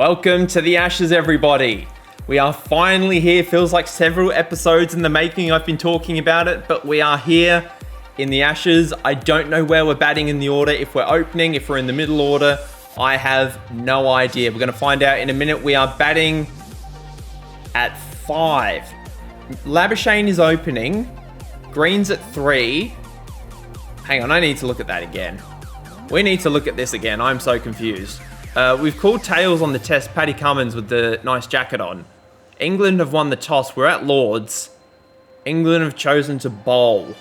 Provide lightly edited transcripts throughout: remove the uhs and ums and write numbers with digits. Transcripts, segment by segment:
Welcome to the Ashes, everybody. We are finally here. Feels like several episodes in the making. I've been talking about it, but we are here in the Ashes. I don't know where we're batting in the order, if we're opening, if we're in the middle order. I have no idea. We're going to find out in a minute. We are batting at 5. Labuschagne is opening. Green's at 3. Hang on, I need to look at that again. We need to look at this again. I'm so confused. We've called tails on the test. Paddy Cummins with the nice jacket on. England have won the toss. We're at Lords. England have chosen to bowl.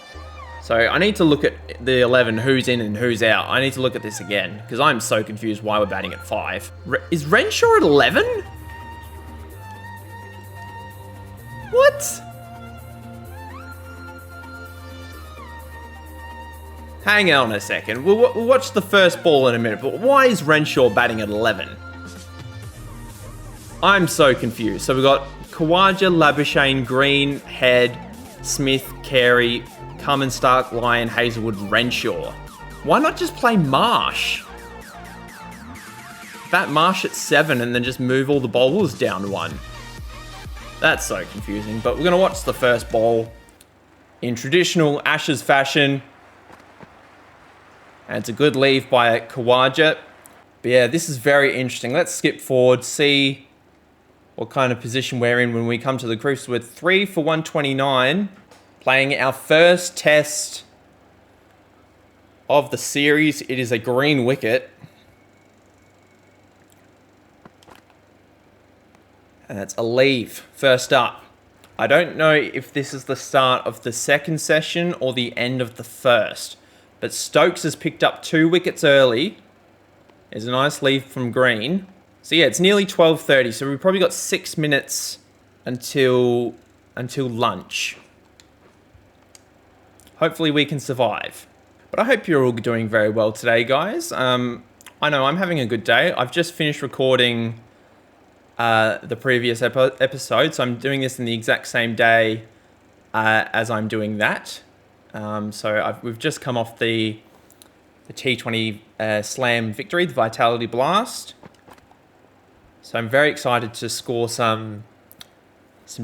So I need to look at the 11, who's in and who's out. I need to look at this again because I'm so confused why we're batting at 5. Is Renshaw at 11? What? Hang on a second. We'll watch the first ball in a minute, but why is Renshaw batting at 11? I'm so confused. So we've got Khawaja, Labuschagne, Green, Head, Smith, Carey, Cummins, Stark, Lyon, Hazelwood, Renshaw. Why not just play Marsh? Bat Marsh at 7 and then just move all the bowlers down 1. That's so confusing, but we're going to watch the first ball in traditional Ashes fashion. And it's a good leave by Khawaja. But yeah, this is very interesting. Let's skip forward, see what kind of position we're in when we come to the crease. We're 3 for 129, playing our first test of the series. It is a green wicket. And that's a leave, first up. I don't know if this is the start of the second session or the end of the first. But Stokes has picked up 2 wickets early. There's a nice leave from Green. So yeah, it's nearly 12:30. So we've probably got 6 minutes until lunch. Hopefully we can survive. But I hope you're all doing very well today, guys. I know I'm having a good day. I've just finished recording the previous episode. So I'm doing this in the exact same day as I'm doing that. We've just come off the T20 Slam victory, the Vitality Blast. So I'm very excited to score some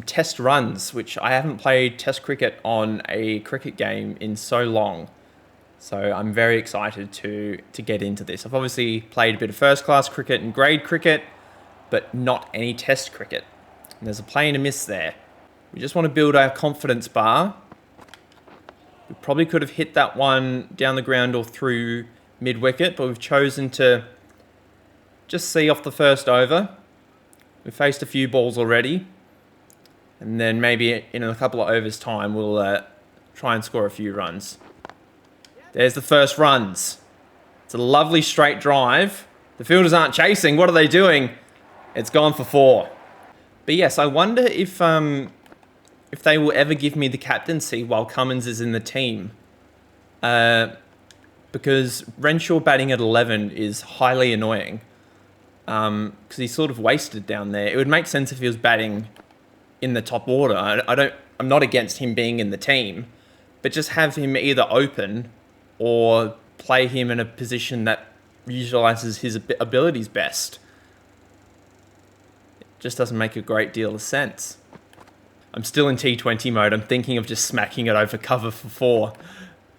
test runs, which I haven't played test cricket on a cricket game in so long. So I'm very excited to get into this. I've obviously played a bit of first class cricket and grade cricket, but not any test cricket. And there's a play and a miss there. We just want to build our confidence bar. We probably could have hit that one down the ground or through mid-wicket, but we've chosen to just see off the first over. We've faced a few balls already. And then maybe in a couple of overs' time, we'll try and score a few runs. There's the first runs. It's a lovely straight drive. The fielders aren't chasing. What are they doing? It's gone for 4. But yes, I wonder if they will ever give me the captaincy while Cummins is in the team. Because Renshaw batting at 11 is highly annoying. Because he's sort of wasted down there. It would make sense if he was batting in the top order. I'm not against him being in the team. But just have him either open or play him in a position that utilises his abilities best. It just doesn't make a great deal of sense. I'm still in T20 mode. I'm thinking of just smacking it over cover for 4.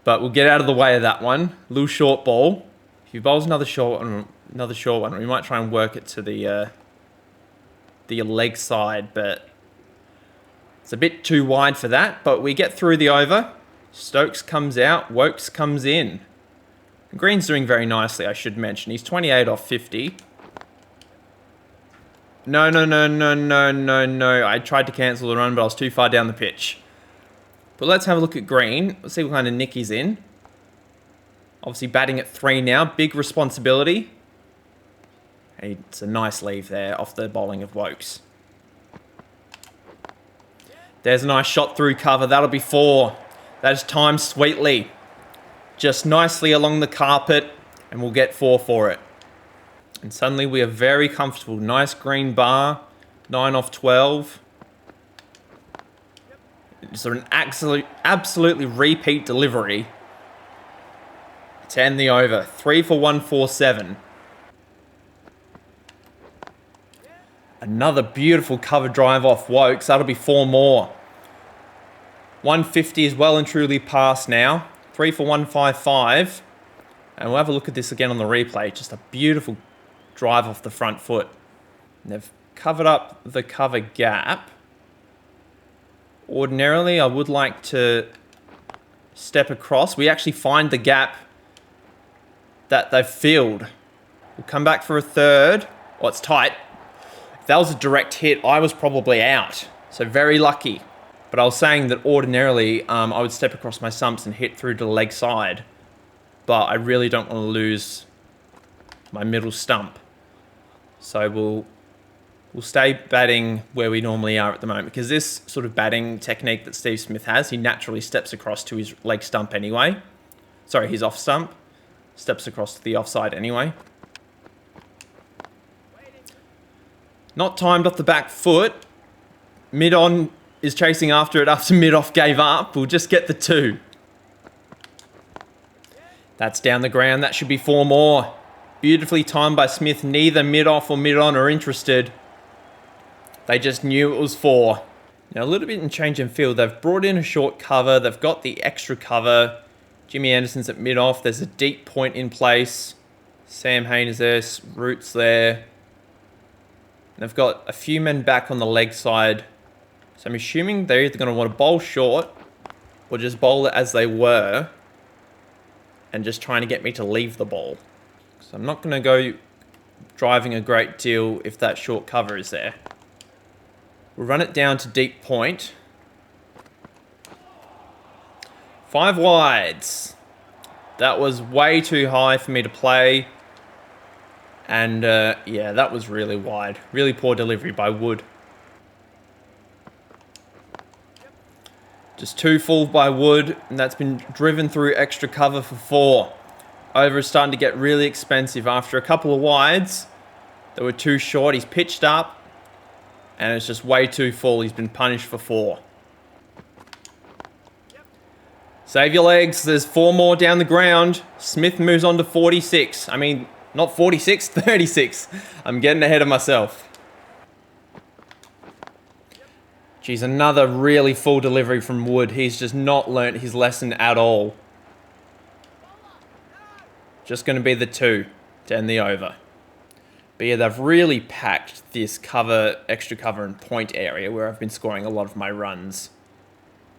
But we'll get out of the way of that one. Little short ball. If he bowls another short one, we might try and work it to the leg side, but it's a bit too wide for that. But we get through the over. Stokes comes out. Wokes comes in. Green's doing very nicely, I should mention. He's 28 off 50. No. I tried to cancel the run, but I was too far down the pitch. But let's have a look at Green. Let's see what kind of nick he's in. Obviously batting at 3 now. Big responsibility. It's a nice leave there off the bowling of Wokes. There's a nice shot through cover. That'll be 4. That is timed sweetly. Just nicely along the carpet, and we'll get 4 for it. And suddenly we are very comfortable. Nice green bar. 9 off 12. It's an absolutely repeat delivery to end the over. 3 for 147. Another beautiful cover drive off Wokes. That'll be 4 more. 150 is well and truly past now. 3 for 155. And we'll have a look at this again on the replay. Just a beautiful drive off the front foot. And they've covered up the cover gap. Ordinarily, I would like to step across. We actually find the gap that they've filled. We'll come back for a third. Oh, it's tight. If that was a direct hit, I was probably out. So very lucky. But I was saying that ordinarily, I would step across my stumps and hit through to the leg side. But I really don't want to lose my middle stump. So we'll stay batting where we normally are at the moment. Because this sort of batting technique that Steve Smith has, he naturally steps across to his leg stump anyway. Sorry, his off stump. Steps across to the offside anyway. Not timed off the back foot. Mid-on is chasing after it after mid-off gave up. We'll just get the 2. That's down the ground. That should be 4 more. Beautifully timed by Smith. Neither mid-off or mid-on are interested. They just knew it was 4. Now, a little bit in change in field. They've brought in a short cover. They've got the extra cover. Jimmy Anderson's at mid-off. There's a deep point in place. Sam Hain is there. Root's there. They've got a few men back on the leg side. So I'm assuming they're either going to want to bowl short or just bowl it as they were and just trying to get me to leave the ball. So I'm not going to go driving a great deal if that short cover is there. We'll run it down to deep point. 5 wides. That was way too high for me to play. And yeah, that was really wide. Really poor delivery by Wood. Just 2 full by Wood, and that's been driven through extra cover for 4. Over is starting to get really expensive. After a couple of wides, they were too short. He's pitched up, and it's just way too full. He's been punished for 4. Save your legs. There's 4 more down the ground. Smith moves on to 46. I mean, not 46, 36. I'm getting ahead of myself. Geez, another really full delivery from Wood. He's just not learnt his lesson at all. Just going to be the 2 to end the over. But yeah, they've really packed this cover, extra cover and point area where I've been scoring a lot of my runs.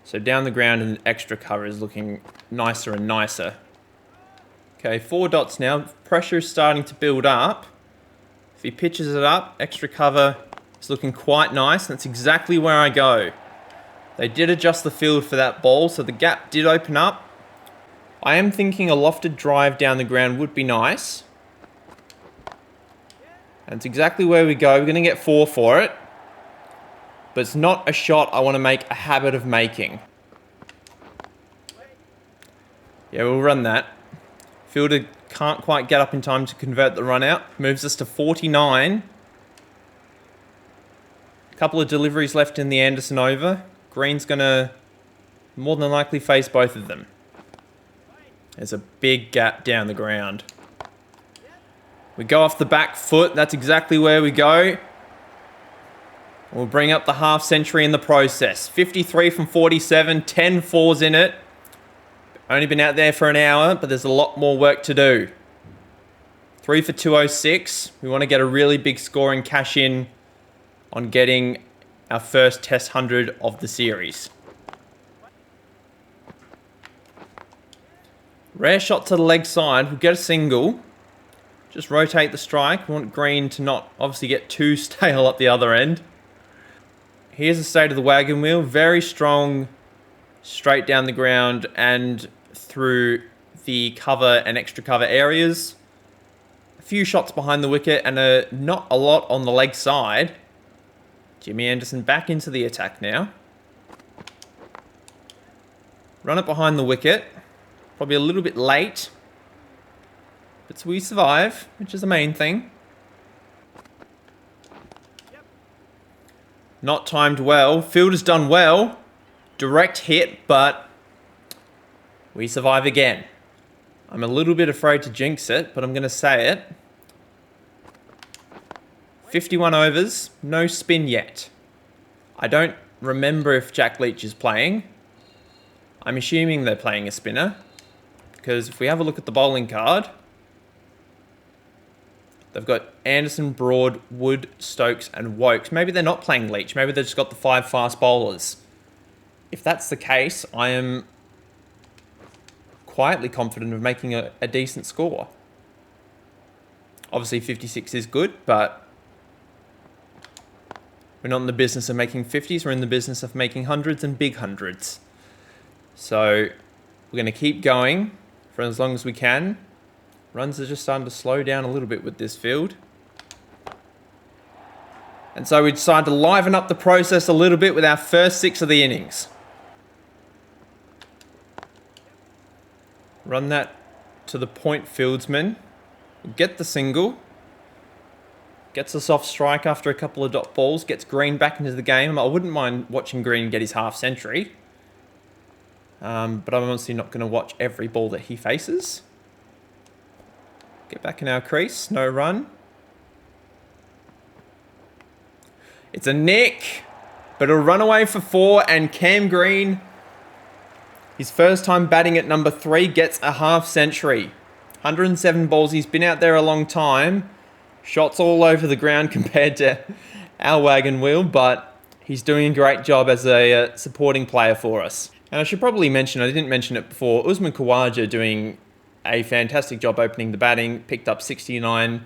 So down the ground and extra cover is looking nicer and nicer. Okay, 4 dots now. Pressure is starting to build up. If he pitches it up, extra cover is looking quite nice. That's exactly where I go. They did adjust the field for that ball, so the gap did open up. I am thinking a lofted drive down the ground would be nice. And it's exactly where we go. We're going to get 4 for it. But it's not a shot I want to make a habit of making. Yeah, we'll run that. Fielder can't quite get up in time to convert the run out. Moves us to 49. A couple of deliveries left in the Anderson over. Green's going to more than likely face both of them. There's a big gap down the ground. We go off the back foot. That's exactly where we go. We'll bring up the half century in the process. 53 from 47, 10 fours in it. Only been out there for an hour, but there's a lot more work to do. 3 for 206. We want to get a really big score and cash in on getting our first Test 100 of the series. Rare shot to the leg side. We'll get a single. Just rotate the strike. We want Green to not obviously get too stale up the other end. Here's the state of the wagon wheel. Very strong, straight down the ground and through the cover and extra cover areas. A few shots behind the wicket and not a lot on the leg side. Jimmy Anderson back into the attack now. Run it behind the wicket. Probably a little bit late. But we survive, which is the main thing. Not timed well. Fielder's done well. Direct hit, but we survive again. I'm a little bit afraid to jinx it, but I'm going to say it. 51 overs, no spin yet. I don't remember if Jack Leach is playing. I'm assuming they're playing a spinner, because if we have a look at the bowling card, they've got Anderson, Broad, Wood, Stokes, and Wokes. Maybe they're not playing Leach. Maybe they've just got the 5 fast bowlers. If that's the case, I am quietly confident of making a decent score. Obviously, 56 is good, but we're not in the business of making 50s. We're in the business of making hundreds and big hundreds. So we're going to keep going for as long as we can. Runs are just starting to slow down a little bit with this field. And so we decided to liven up the process a little bit with our first 6 of the innings. Run that to the point fieldsman. Get the single. Gets us off strike after a couple of dot balls. Gets Green back into the game. I wouldn't mind watching Green get his half century. But I'm honestly not going to watch every ball that he faces. Get back in our crease. No run. It's a nick. But a run away for 4. And Cam Green, his first time batting at number 3, gets a half century. 107 balls. He's been out there a long time. Shots all over the ground compared to our wagon wheel. But he's doing a great job as a supporting player for us. And I should probably mention, I didn't mention it before, Usman Khawaja doing a fantastic job opening the batting. Picked up 69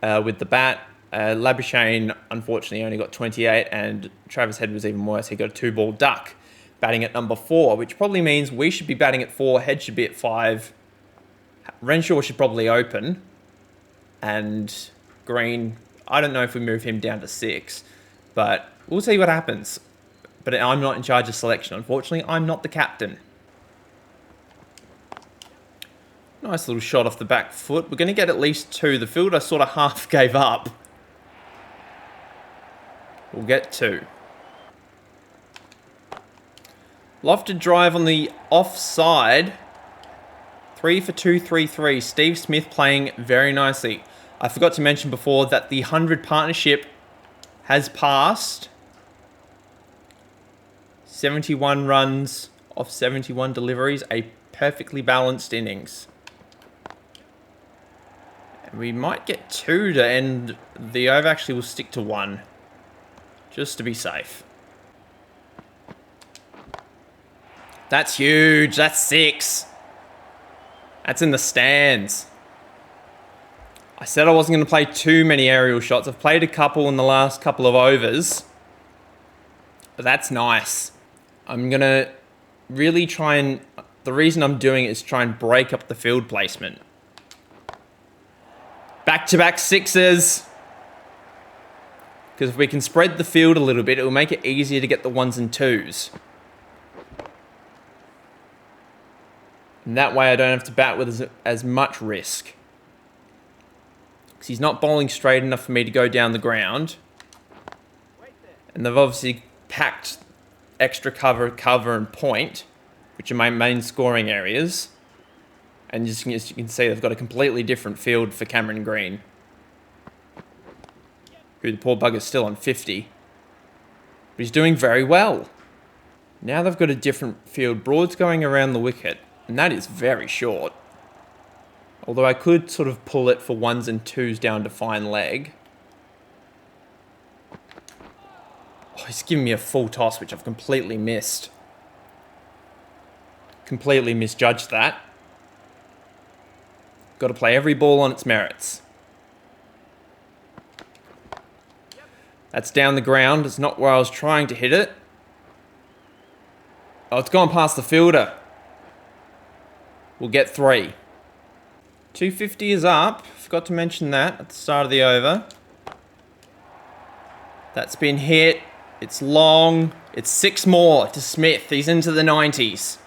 with the bat. Labuschagne, unfortunately, only got 28. And Travis Head was even worse. He got a 2-ball duck batting at number 4, which probably means we should be batting at 4, Head should be at 5. Renshaw should probably open. And Green, I don't know if we move him down to 6. But we'll see what happens. But I'm not in charge of selection. Unfortunately, I'm not the captain. Nice little shot off the back foot. We're going to get at least 2. The fielder sort of half gave up. We'll get 2. Lofted drive on the offside. 3 for 233. Steve Smith playing very nicely. I forgot to mention before that the 100 partnership has passed. 71 runs off 71 deliveries. A perfectly balanced innings. And we might get 2 to end the over. Actually, we'll stick to 1. Just to be safe. That's huge. That's 6. That's in the stands. I said I wasn't going to play too many aerial shots. I've played a couple in the last couple of overs. But that's nice. I'm going to really try and... The reason I'm doing it is try and break up the field placement. Back-to-back 6s. Because if we can spread the field a little bit, it will make it easier to get the 1s and 2s. And that way I don't have to bat with as much risk. Because he's not bowling straight enough for me to go down the ground. And they've obviously packed extra cover, and point, which are my main scoring areas. And as you can see, they've got a completely different field for Cameron Green. Who the poor bugger's still on 50. But he's doing very well. Now they've got a different field. Broad's going around the wicket. And that is very short. Although I could sort of pull it for 1s and 2s down to fine leg. Oh, he's giving me a full toss, which I've completely missed. Completely misjudged that. Got to play every ball on its merits. That's down the ground. It's not where I was trying to hit it. Oh, it's gone past the fielder. We'll get 3. 250 is up. Forgot to mention that at the start of the over. That's been hit. It's long. It's 6 more to Smith. He's into the 90s.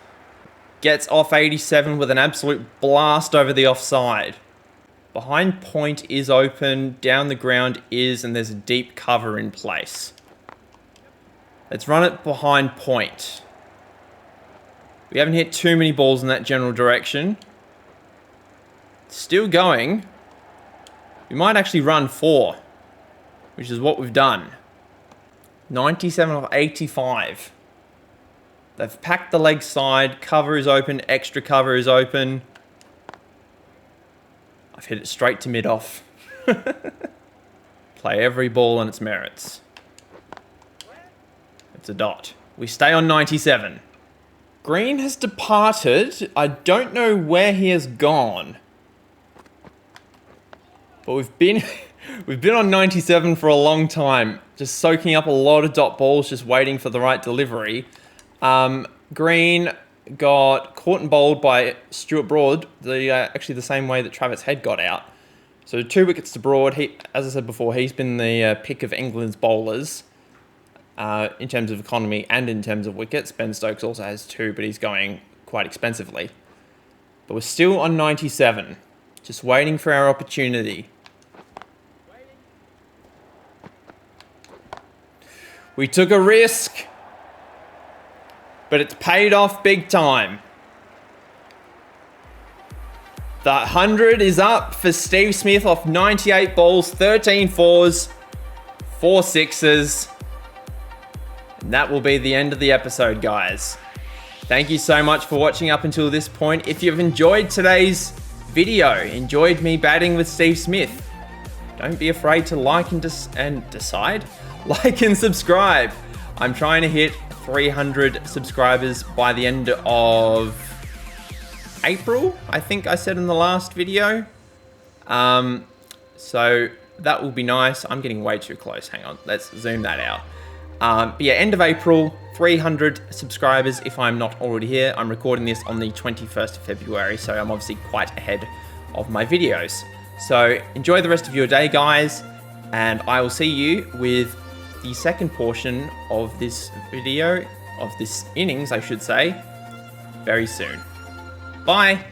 Gets off 87 with an absolute blast over the offside. Behind point is open. Down the ground is, and there's a deep cover in place. Let's run it behind point. We haven't hit too many balls in that general direction. Still going. We might actually run 4. which is what we've done. 97 of 85. They've packed the leg side, cover is open, extra cover is open. I've hit it straight to mid-off. Play every ball on its merits. It's a dot. We stay on 97. Green has departed. I don't know where he has gone. But we've been on 97 for a long time, just soaking up a lot of dot balls, just waiting for the right delivery. Green got caught and bowled by Stuart Broad, actually the same way that Travis Head got out. So 2 wickets to Broad. As I said before, he's been the pick of England's bowlers in terms of economy and in terms of wickets. Ben Stokes also has 2, but he's going quite expensively. But we're still on 97, just waiting for our opportunity. We took a risk, but it's paid off big time. The 100 is up for Steve Smith off 98 balls, 13 fours, 4 sixes. And that will be the end of the episode, guys. Thank you so much for watching up until this point. If you've enjoyed today's video, enjoyed me batting with Steve Smith, don't be afraid to like and decide. Like and subscribe. I'm trying to hit 300 subscribers by the end of April, I think I said in the last video. So that will be nice. I'm getting way too close. Hang on, let's zoom that out. But yeah, end of April, 300 subscribers if I'm not already here. I'm recording this on the 21st of February, so I'm obviously quite ahead of my videos. So enjoy the rest of your day, guys, and I will see you with the second portion of this video, of this innings, I should say, very soon. Bye.